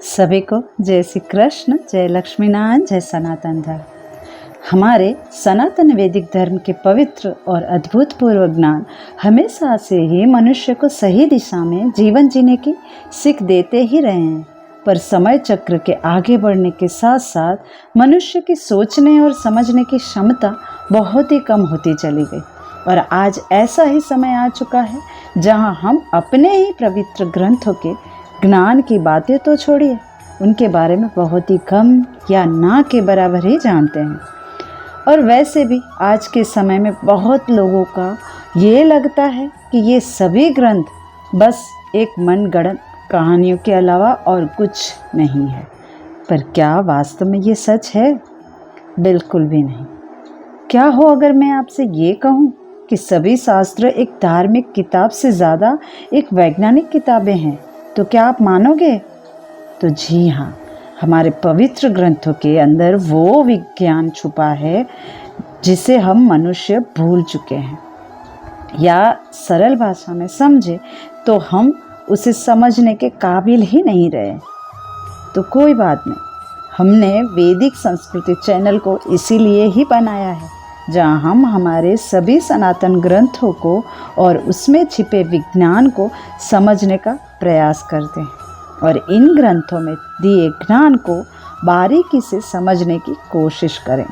सभी को जय श्री कृष्ण, जय लक्ष्मीनारायण, जय सनातन धर्म। हमारे सनातन वैदिक धर्म के पवित्र और अद्भुतपूर्व ज्ञान हमेशा से ही मनुष्य को सही दिशा में जीवन जीने की सीख देते ही रहे हैं। पर समय चक्र के आगे बढ़ने के साथ साथ मनुष्य की सोचने और समझने की क्षमता बहुत ही कम होती चली गई और आज ऐसा ही समय आ चुका है जहां हम अपने ही पवित्र ग्रंथों के ज्ञान की बातें तो छोड़िए, उनके बारे में बहुत ही कम या ना के बराबर ही जानते हैं। और वैसे भी आज के समय में बहुत लोगों का ये लगता है कि ये सभी ग्रंथ बस एक मनगढ़ंत कहानियों के अलावा और कुछ नहीं है। पर क्या वास्तव में ये सच है? बिल्कुल भी नहीं। क्या हो अगर मैं आपसे ये कहूँ कि सभी शास्त्र एक धार्मिक किताब से ज़्यादा एक वैज्ञानिक किताबें हैं, तो क्या आप मानोगे? तो जी हाँ, हमारे पवित्र ग्रंथों के अंदर वो विज्ञान छुपा है जिसे हम मनुष्य भूल चुके हैं, या सरल भाषा में समझे तो हम उसे समझने के काबिल ही नहीं रहे। तो कोई बात नहीं, हमने वैदिक संस्कृति चैनल को इसीलिए ही बनाया है जहाँ हम हमारे सभी सनातन ग्रंथों को और उसमें छिपे विज्ञान को समझने का प्रयास करते हैं और इन ग्रंथों में दिए ज्ञान को बारीकी से समझने की कोशिश करें।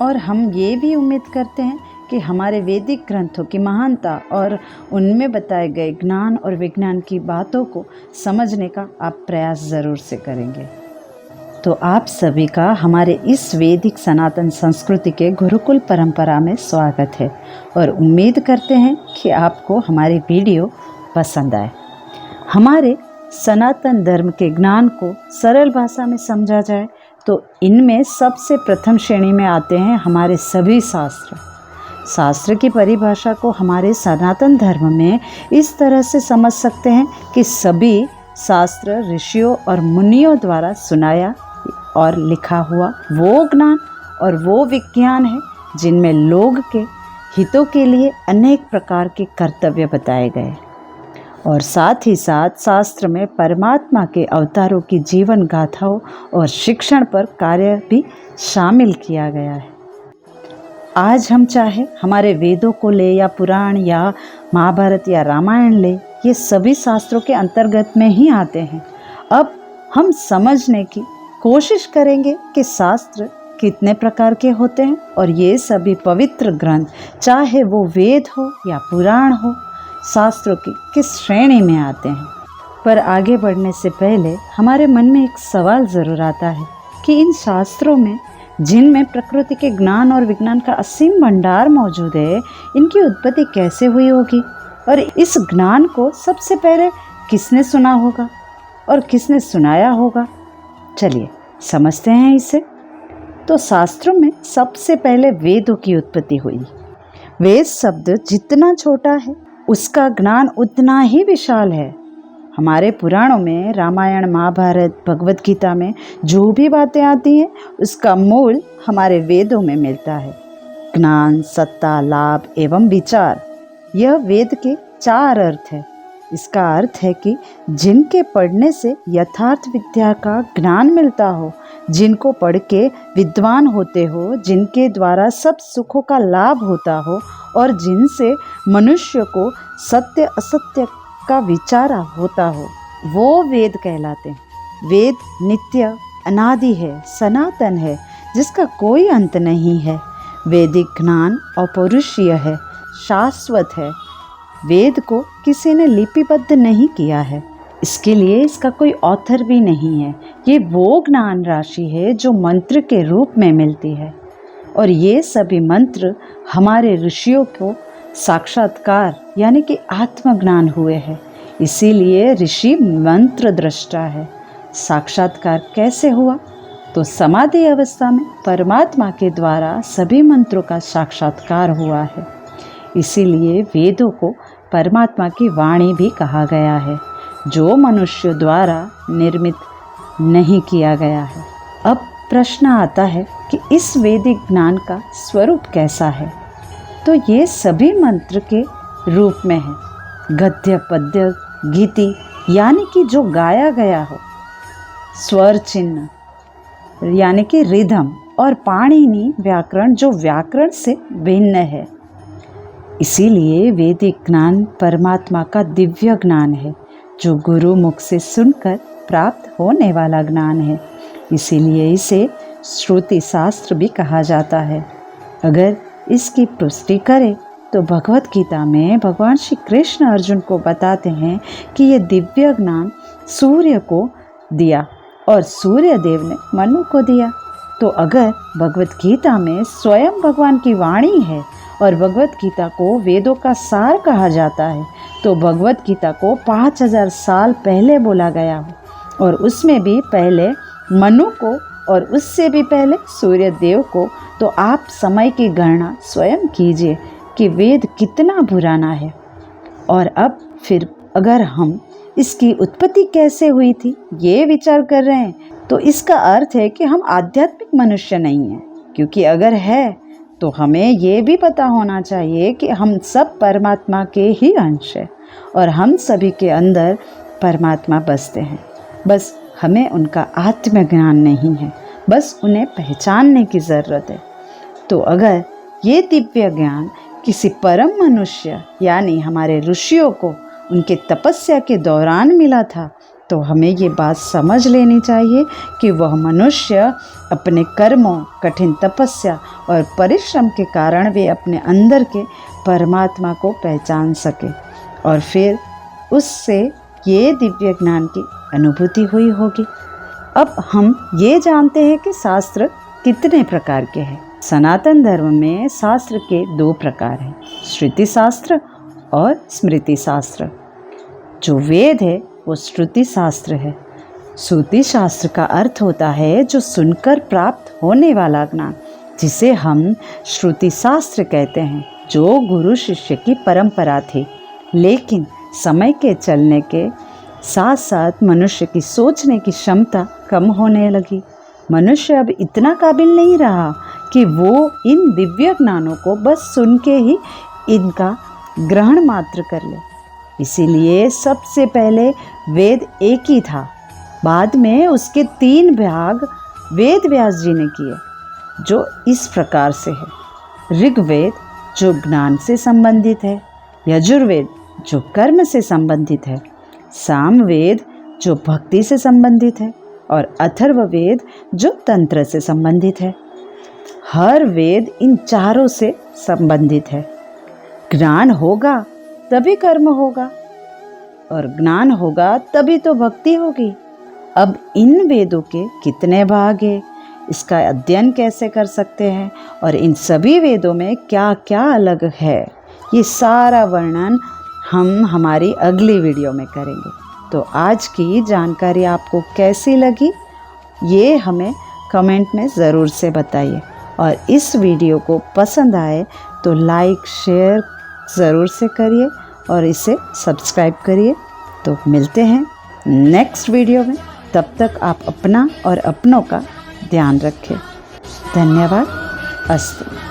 और हम ये भी उम्मीद करते हैं कि हमारे वैदिक ग्रंथों की महानता और उनमें बताए गए ज्ञान और विज्ञान की बातों को समझने का आप प्रयास ज़रूर से करेंगे। तो आप सभी का हमारे इस वैदिक सनातन संस्कृति के गुरुकुल परंपरा में स्वागत है और उम्मीद करते हैं कि आपको हमारी वीडियो पसंद आए। हमारे सनातन धर्म के ज्ञान को सरल भाषा में समझा जाए तो इनमें सबसे प्रथम श्रेणी में आते हैं हमारे सभी शास्त्र। शास्त्र की परिभाषा को हमारे सनातन धर्म में इस तरह से समझ सकते हैं कि सभी शास्त्र ऋषियों और मुनियों द्वारा सुनाया और लिखा हुआ वो ज्ञान और वो विज्ञान है जिनमें लोग के हितों के लिए अनेक प्रकार के कर्तव्य बताए गए और साथ ही साथ शास्त्र में परमात्मा के अवतारों की जीवन गाथाओं और शिक्षण पर कार्य भी शामिल किया गया है। आज हम चाहे हमारे वेदों को ले या पुराण या महाभारत या रामायण ले, ये सभी शास्त्रों के अंतर्गत में ही आते हैं। अब हम समझने की कोशिश करेंगे कि शास्त्र कितने प्रकार के होते हैं और ये सभी पवित्र ग्रंथ, चाहे वो वेद हो या पुराण हो, शास्त्रों की किस श्रेणी में आते हैं। पर आगे बढ़ने से पहले हमारे मन में एक सवाल ज़रूर आता है कि इन शास्त्रों में जिनमें प्रकृति के ज्ञान और विज्ञान का असीम भंडार मौजूद है, इनकी उत्पत्ति कैसे हुई होगी और इस ज्ञान को सबसे पहले किसने सुना होगा और किसने सुनाया होगा। चलिए समझते हैं इसे। तो शास्त्रों में सबसे पहले वेदों की उत्पत्ति हुई। वेद शब्द जितना छोटा है उसका ज्ञान उतना ही विशाल है। हमारे पुराणों में रामायण, महाभारत, भगवत गीता में जो भी बातें आती हैं उसका मूल हमारे वेदों में मिलता है। ज्ञान, सत्ता, लाभ एवं विचार, यह वेद के 4 अर्थ है। इसका अर्थ है कि जिनके पढ़ने से यथार्थ विद्या का ज्ञान मिलता हो, जिनको पढ़ के विद्वान होते हो, जिनके द्वारा सब सुखों का लाभ होता हो और जिनसे मनुष्य को सत्य असत्य का विचार होता हो, वो वेद कहलाते हैं। वेद नित्य, अनादि है, सनातन है, जिसका कोई अंत नहीं है। वैदिक ज्ञान अपौरुषीय है, शाश्वत है। वेद को किसी ने लिपिबद्ध नहीं किया है, इसके लिए इसका कोई ऑथर भी नहीं है। ये वो ज्ञान राशि है जो मंत्र के रूप में मिलती है और ये सभी मंत्र हमारे ऋषियों को साक्षात्कार यानी कि आत्मज्ञान हुए हैं, इसीलिए ऋषि मंत्र दृष्टा है। साक्षात्कार कैसे हुआ? तो समाधि अवस्था में परमात्मा के द्वारा सभी मंत्रों का साक्षात्कार हुआ है, इसीलिए वेदों को परमात्मा की वाणी भी कहा गया है, जो मनुष्य द्वारा निर्मित नहीं किया गया है। अब प्रश्न आता है कि इस वैदिक ज्ञान का स्वरूप कैसा है? तो ये सभी मंत्र के रूप में है, गद्य, पद्य, गीति, यानी कि जो गाया गया हो। स्वर चिन्ह यानी कि रिधम और पाणिनि व्याकरण जो व्याकरण से भिन्न है। इसीलिए वैदिक ज्ञान परमात्मा का दिव्य ज्ञान है, जो गुरु मुख से सुनकर प्राप्त होने वाला ज्ञान है। इसीलिए इसे श्रुति शास्त्र भी कहा जाता है। अगर इसकी पुष्टि करें तो भगवत गीता में भगवान श्री कृष्ण अर्जुन को बताते हैं कि ये दिव्य ज्ञान सूर्य को दिया और सूर्य देव ने मनु को दिया। तो अगर भगवत गीता में स्वयं भगवान की वाणी है और भगवत गीता को वेदों का सार कहा जाता है, तो भगवत गीता को 5000 साल पहले बोला गया हो और उसमें भी पहले मनु को और उससे भी पहले सूर्य देव को, तो आप समय की गणना स्वयं कीजिए कि वेद कितना पुराना है। और अब फिर अगर हम इसकी उत्पत्ति कैसे हुई थी ये विचार कर रहे हैं, तो इसका अर्थ है कि हम आध्यात्मिक मनुष्य नहीं हैं, क्योंकि अगर है तो हमें ये भी पता होना चाहिए कि हम सब परमात्मा के ही अंश हैं और हम सभी के अंदर परमात्मा बसते हैं। बस हमें उनका आत्मज्ञान नहीं है, बस उन्हें पहचानने की ज़रूरत है। तो अगर ये दिव्य ज्ञान किसी परम मनुष्य यानी हमारे ऋषियों को उनके तपस्या के दौरान मिला था, तो हमें ये बात समझ लेनी चाहिए कि वह मनुष्य अपने कर्मों, कठिन तपस्या और परिश्रम के कारण वे अपने अंदर के परमात्मा को पहचान सके और फिर उससे ये दिव्य ज्ञान की अनुभूति हुई होगी। अब हम ये जानते हैं कि शास्त्र कितने प्रकार के हैं। सनातन धर्म में शास्त्र के 2 प्रकार हैं, श्रुति शास्त्र और स्मृति शास्त्र। जो वेद है वो श्रुति शास्त्र है। श्रुति शास्त्र का अर्थ होता है जो सुनकर प्राप्त होने वाला ज्ञान, जिसे हम श्रुति शास्त्र कहते हैं, जो गुरु शिष्य की परंपरा थी। लेकिन समय के चलने के साथ साथ मनुष्य की सोचने की क्षमता कम होने लगी। मनुष्य अब इतना काबिल नहीं रहा कि वो इन दिव्य ज्ञानों को बस सुन के ही इनका ग्रहण मात्र कर ले। इसीलिए सबसे पहले वेद एक ही था, बाद में उसके 3 भाग वेद व्यास जी ने किए, जो इस प्रकार से है। ऋग्वेद जो ज्ञान से संबंधित है, यजुर्वेद जो कर्म से संबंधित है, सामवेद जो भक्ति से संबंधित है और अथर्ववेद जो तंत्र से संबंधित है। हर वेद इन चारों से संबंधित है। ज्ञान होगा तभी कर्म होगा और ज्ञान होगा तभी तो भक्ति होगी। अब इन वेदों के कितने भाग हैं, इसका अध्ययन कैसे कर सकते हैं और इन सभी वेदों में क्या क्या अलग है, ये सारा वर्णन हम हमारी अगली वीडियो में करेंगे। तो आज की जानकारी आपको कैसी लगी ये हमें कमेंट में ज़रूर से बताइए और इस वीडियो को पसंद आए तो लाइक शेयर ज़रूर से करिए और इसे सब्सक्राइब करिए। तो मिलते हैं नेक्स्ट वीडियो में, तब तक आप अपना और अपनों का ध्यान रखें। धन्यवाद। अस्तु।